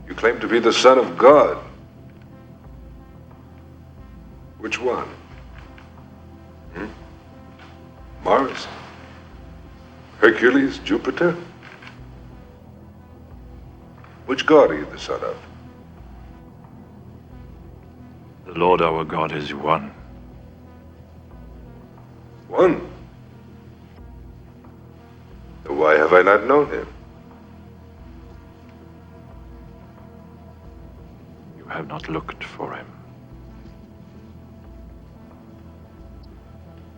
You claim to be the son of God. Which one? Mars? Hercules? Jupiter? Which god are you the son of? The Lord our God is one. One? Then why have I not known him? You have not looked for him.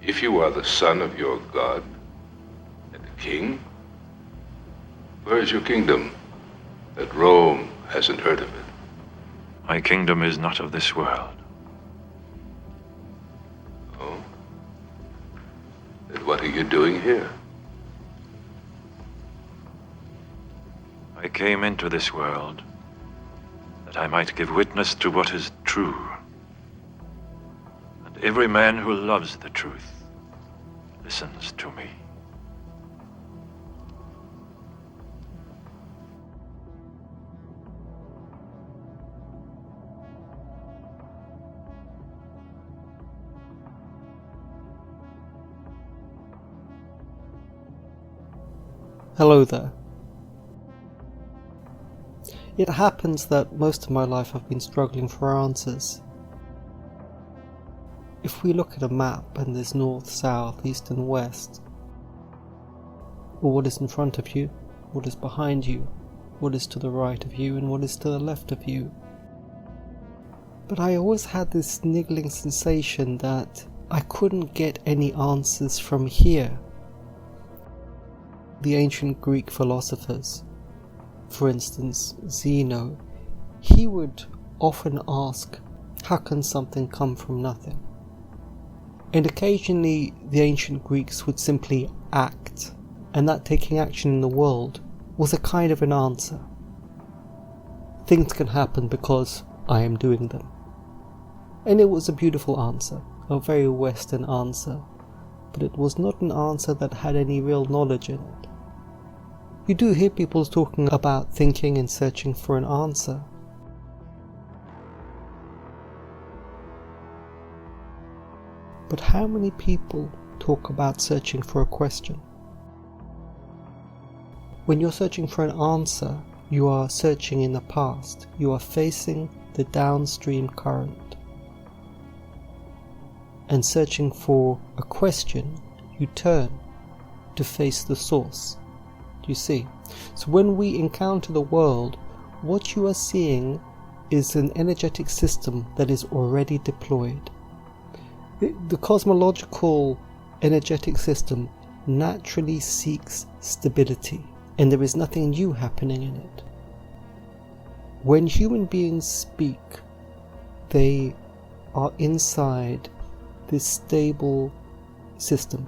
If you are the son of your God and a king, where is your kingdom that Rome hasn't heard of it? My kingdom is not of this world. Oh? Then what are you doing here? I came into this world that I might give witness to what is true. And every man who loves the truth listens to me. Hello there. It happens that most of my life I've been struggling for answers. If we look at a map and there's north, south, east and west, or what is in front of you, what is behind you, what is to the right of you and what is to the left of you. But I always had this niggling sensation that I couldn't get any answers from here. The ancient Greek philosophers, for instance Zeno, he would often ask, how can something come from nothing? And occasionally the ancient Greeks would simply act, and that taking action in the world was a kind of an answer. Things can happen because I am doing them. And it was a beautiful answer, a very Western answer, but it was not an answer that had any real knowledge in it. You do hear people talking about thinking and searching for an answer. But how many people talk about searching for a question? When you're searching for an answer, you are searching in the past. You are facing the downstream current. And searching for a question, you turn to face the source. Do you see? So when we encounter the world, what you are seeing is an energetic system that is already deployed. The cosmological energetic system naturally seeks stability, and there is nothing new happening in it. When human beings speak, they are inside this stable system,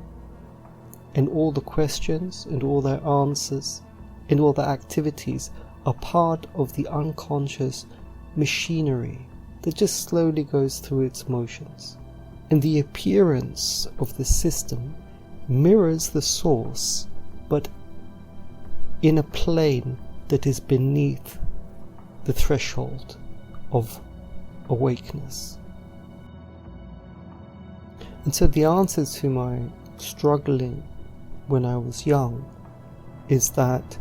and all the questions and all their answers and all their activities are part of the unconscious machinery that just slowly goes through its motions. And the appearance of the system mirrors the source, but in a plane that is beneath the threshold of awakeness. And so the answer to my struggling when I was young is that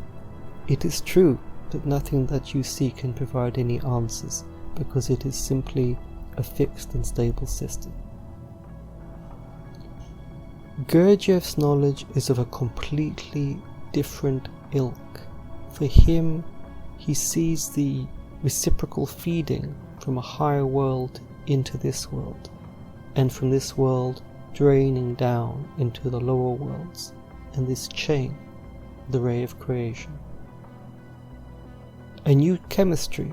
it is true that nothing that you see can provide any answers, because it is simply a fixed and stable system. Gurdjieff's knowledge is of a completely different ilk. For him, he sees the reciprocal feeding from a higher world into this world, and from this world draining down into the lower worlds, and this chain, the ray of creation. A new chemistry,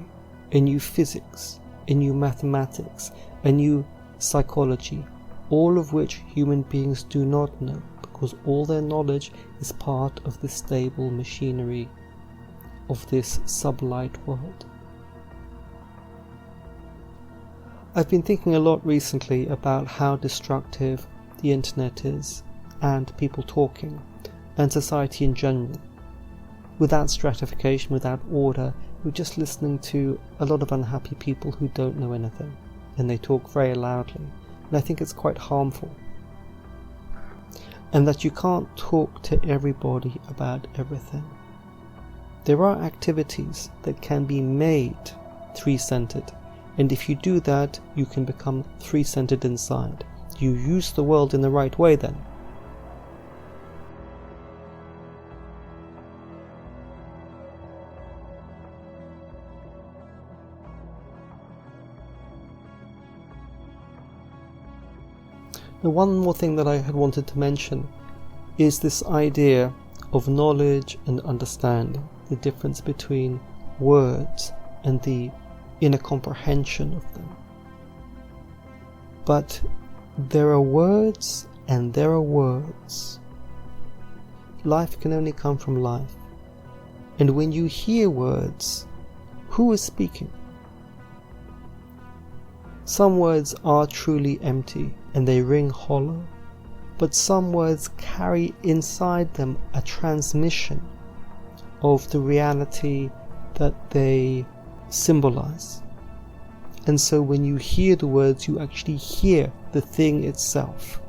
a new physics, a new mathematics, a new psychology, all of which human beings do not know, because all their knowledge is part of the stable machinery of this sublight world. I've been thinking a lot recently about how destructive the internet is, and people talking, and society in general. Without stratification, without order, you're just listening to a lot of unhappy people who don't know anything, and they talk very loudly, and I think it's quite harmful. And that you can't talk to everybody about everything. There are activities that can be made three-centered, and if you do that, you can become three-centered inside. You use the world in the right way then. Now, one more thing that I had wanted to mention is this idea of knowledge and understanding, the difference between words and the inner comprehension of them. But there are words and there are words. Life can only come from life. And when you hear words, who is speaking? Some words are truly empty and they ring hollow, but some words carry inside them a transmission of the reality that they symbolize. And so when you hear the words, you actually hear the thing itself.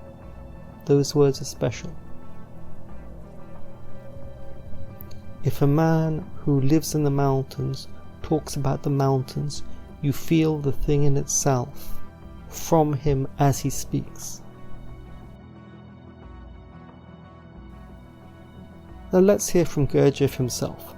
Those words are special. If a man who lives in the mountains talks about the mountains, you feel the thing in itself from him as he speaks. Now let's hear from Gurdjieff himself.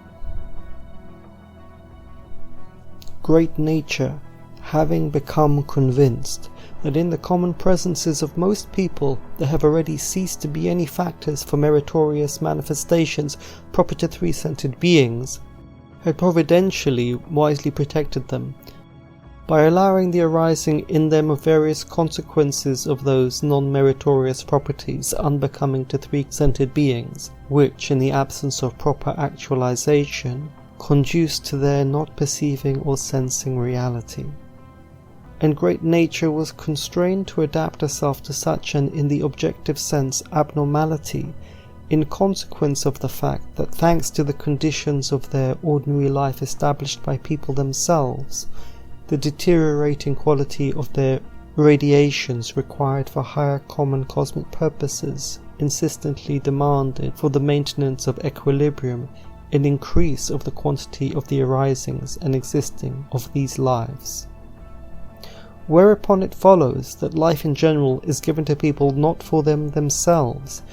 Great nature, having become convinced that in the common presences of most people there have already ceased to be any factors for meritorious manifestations proper to three-centered beings, had providentially wisely protected them, by allowing the arising in them of various consequences of those non-meritorious properties unbecoming to three-centered beings, which, in the absence of proper actualization, conduce to their not perceiving or sensing reality. And great nature was constrained to adapt herself to such an, in the objective sense, abnormality, in consequence of the fact that, thanks to the conditions of their ordinary life established by people themselves, the deteriorating quality of their radiations required for higher common cosmic purposes insistently demanded for the maintenance of equilibrium an increase of the quantity of the arisings and existing of these lives. Whereupon it follows that life in general is given to people not for them themselves,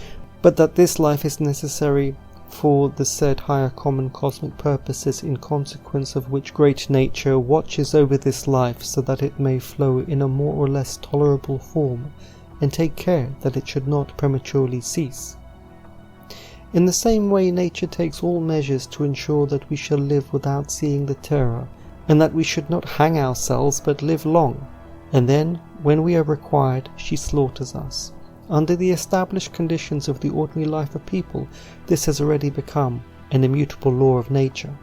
but that this life is necessary for the said higher common cosmic purposes, in consequence of which great nature watches over this life so that it may flow in a more or less tolerable form, and take care that it should not prematurely cease. In the same way, nature takes all measures to ensure that we shall live without seeing the terror, and that we should not hang ourselves but live long, and then, when we are required, she slaughters us. Under the established conditions of the ordinary life of people, this has already become an immutable law of nature.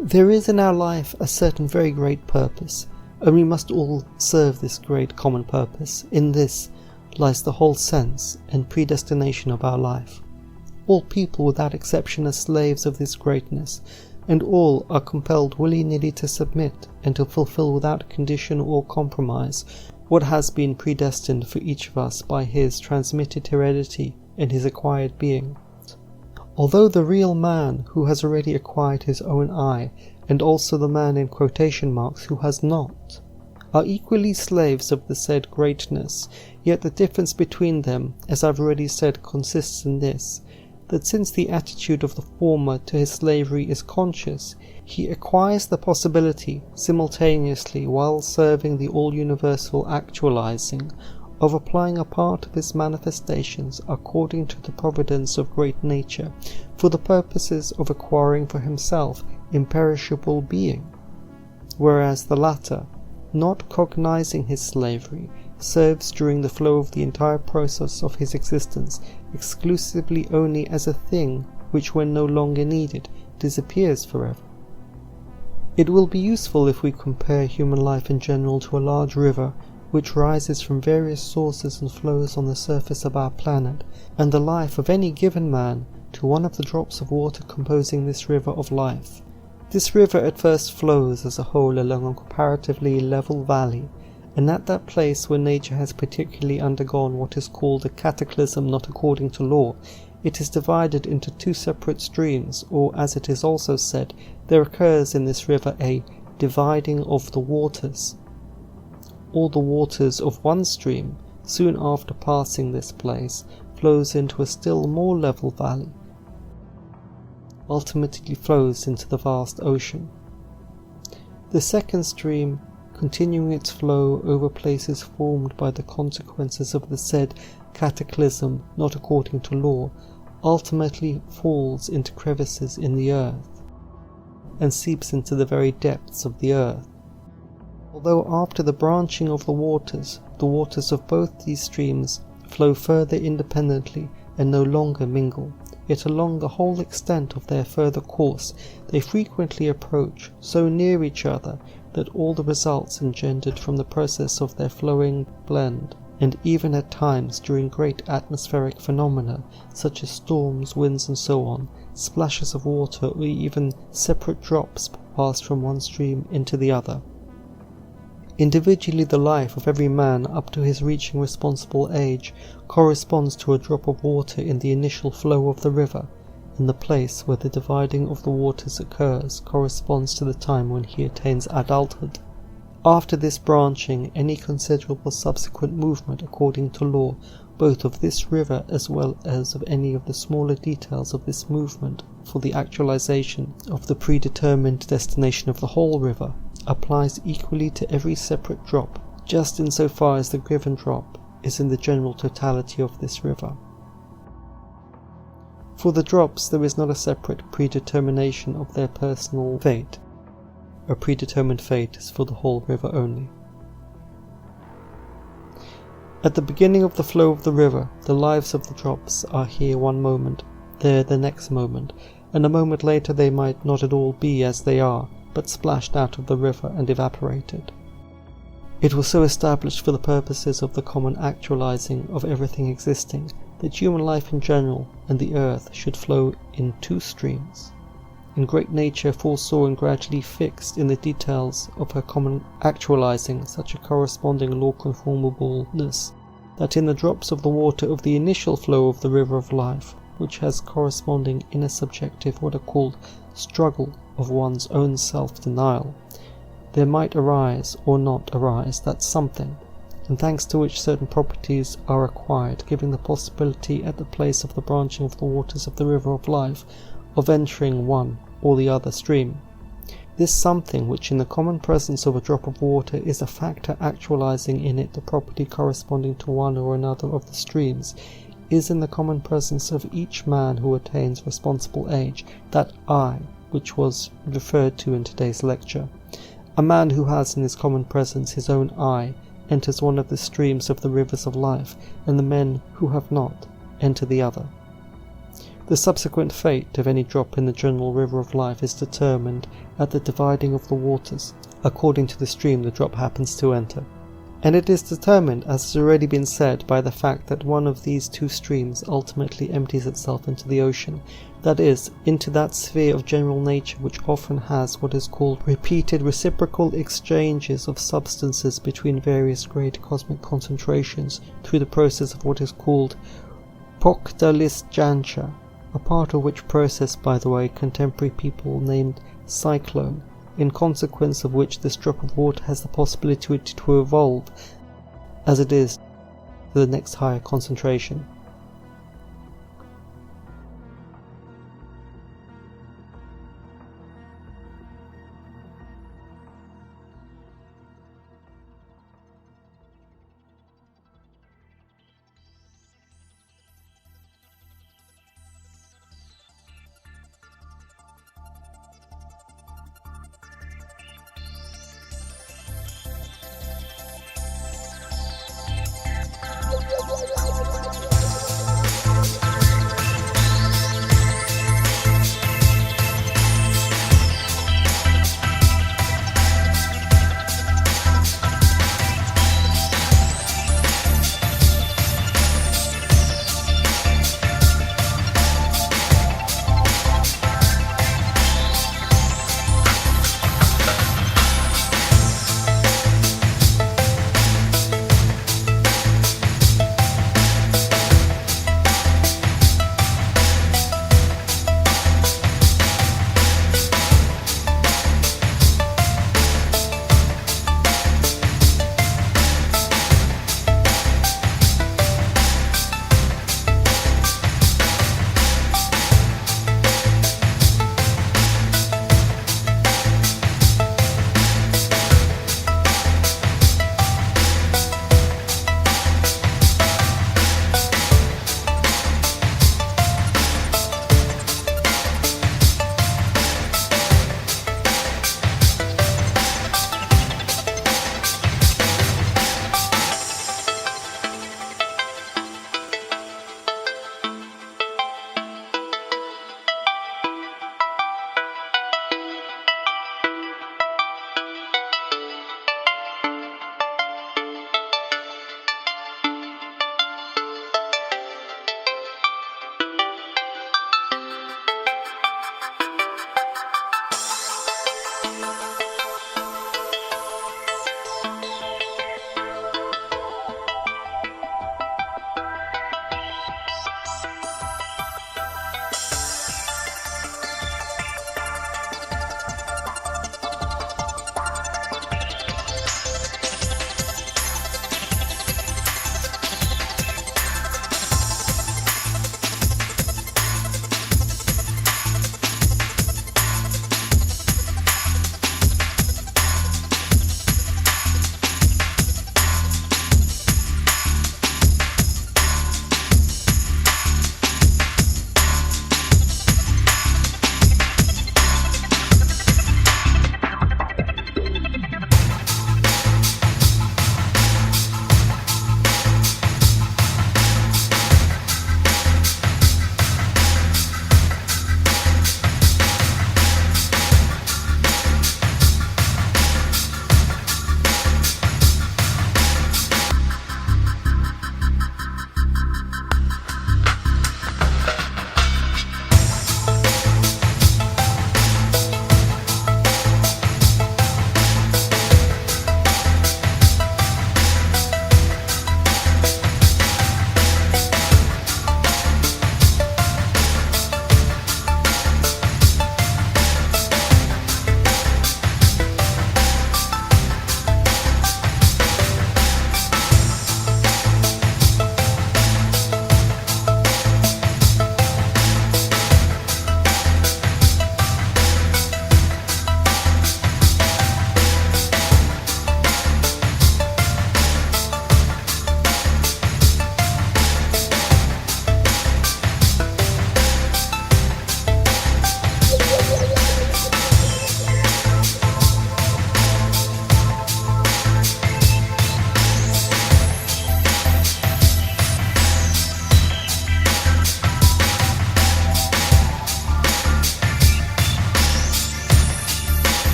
There is in our life a certain very great purpose, and we must all serve this great common purpose. In this lies the whole sense and predestination of our life. All people without exception are slaves of this greatness, and all are compelled willy-nilly to submit and to fulfill without condition or compromise what has been predestined for each of us by his transmitted heredity and his acquired being. Although the real man who has already acquired his own eye, and also the man in quotation marks who has not, are equally slaves of the said greatness, yet the difference between them, as I've already said, consists in this, that since the attitude of the former to his slavery is conscious, he acquires the possibility, simultaneously while serving the all-universal actualizing, of applying a part of his manifestations according to the providence of great nature, for the purposes of acquiring for himself imperishable being, whereas the latter, not cognizing his slavery, serves during the flow of the entire process of his existence exclusively only as a thing which, when no longer needed, disappears forever. It will be useful if we compare human life in general to a large river which rises from various sources and flows on the surface of our planet, and the life of any given man to one of the drops of water composing this river of life. This river at first flows as a whole along a comparatively level valley, and at that place where nature has particularly undergone what is called a cataclysm not according to law, it is divided into two separate streams, or as it is also said, there occurs in this river a dividing of the waters. All the waters of one stream, soon after passing this place, flows into a still more level valley, ultimately flows into the vast ocean. The second stream, continuing its flow over places formed by the consequences of the said cataclysm not according to law, ultimately falls into crevices in the earth, and seeps into the very depths of the earth. Although after the branching of the waters of both these streams flow further independently and no longer mingle, yet along the whole extent of their further course they frequently approach so near each other that all the results engendered from the process of their flowing blend, and even at times during great atmospheric phenomena such as storms, winds and so on, splashes of water or even separate drops pass from one stream into the other. Individually, the life of every man up to his reaching responsible age corresponds to a drop of water in the initial flow of the river, and the place where the dividing of the waters occurs corresponds to the time when he attains adulthood. After this branching, any considerable subsequent movement according to law, both of this river as well as of any of the smaller details of this movement for the actualization of the predetermined destination of the whole river, applies equally to every separate drop, just in so far as the given drop is in the general totality of this river. For the drops there is not a separate predetermination of their personal fate. A predetermined fate is for the whole river only. At the beginning of the flow of the river, the lives of the drops are here one moment, there the next moment, and a moment later they might not at all be as they are, but splashed out of the river and evaporated. It was so established for the purposes of the common actualizing of everything existing that human life in general and the earth should flow in two streams. And great nature foresaw and gradually fixed in the details of her common actualizing such a corresponding law-conformableness that in the drops of the water of the initial flow of the river of life, which has corresponding inner subjective what are called struggle of one's own self-denial, there might arise or not arise that something, and thanks to which certain properties are acquired, giving the possibility at the place of the branching of the waters of the river of life of entering one or the other stream. This something, which in the common presence of a drop of water is a factor actualizing in it the property corresponding to one or another of the streams, is in the common presence of each man who attains responsible age that I, which was referred to in today's lecture. A man who has in his common presence his own I enters one of the streams of the rivers of life, and the men who have not enter the other. The subsequent fate of any drop in the general river of life is determined at the dividing of the waters, according to the stream the drop happens to enter. And it is determined, as has already been said, by the fact that one of these two streams ultimately empties itself into the ocean, that is, into that sphere of general nature which often has what is called repeated reciprocal exchanges of substances between various great cosmic concentrations through the process of what is called Pokdalisjancha, a part of which process, by the way, contemporary people named cyclone, in consequence of which this drop of water has the possibility to evolve, as it is, to the next higher concentration.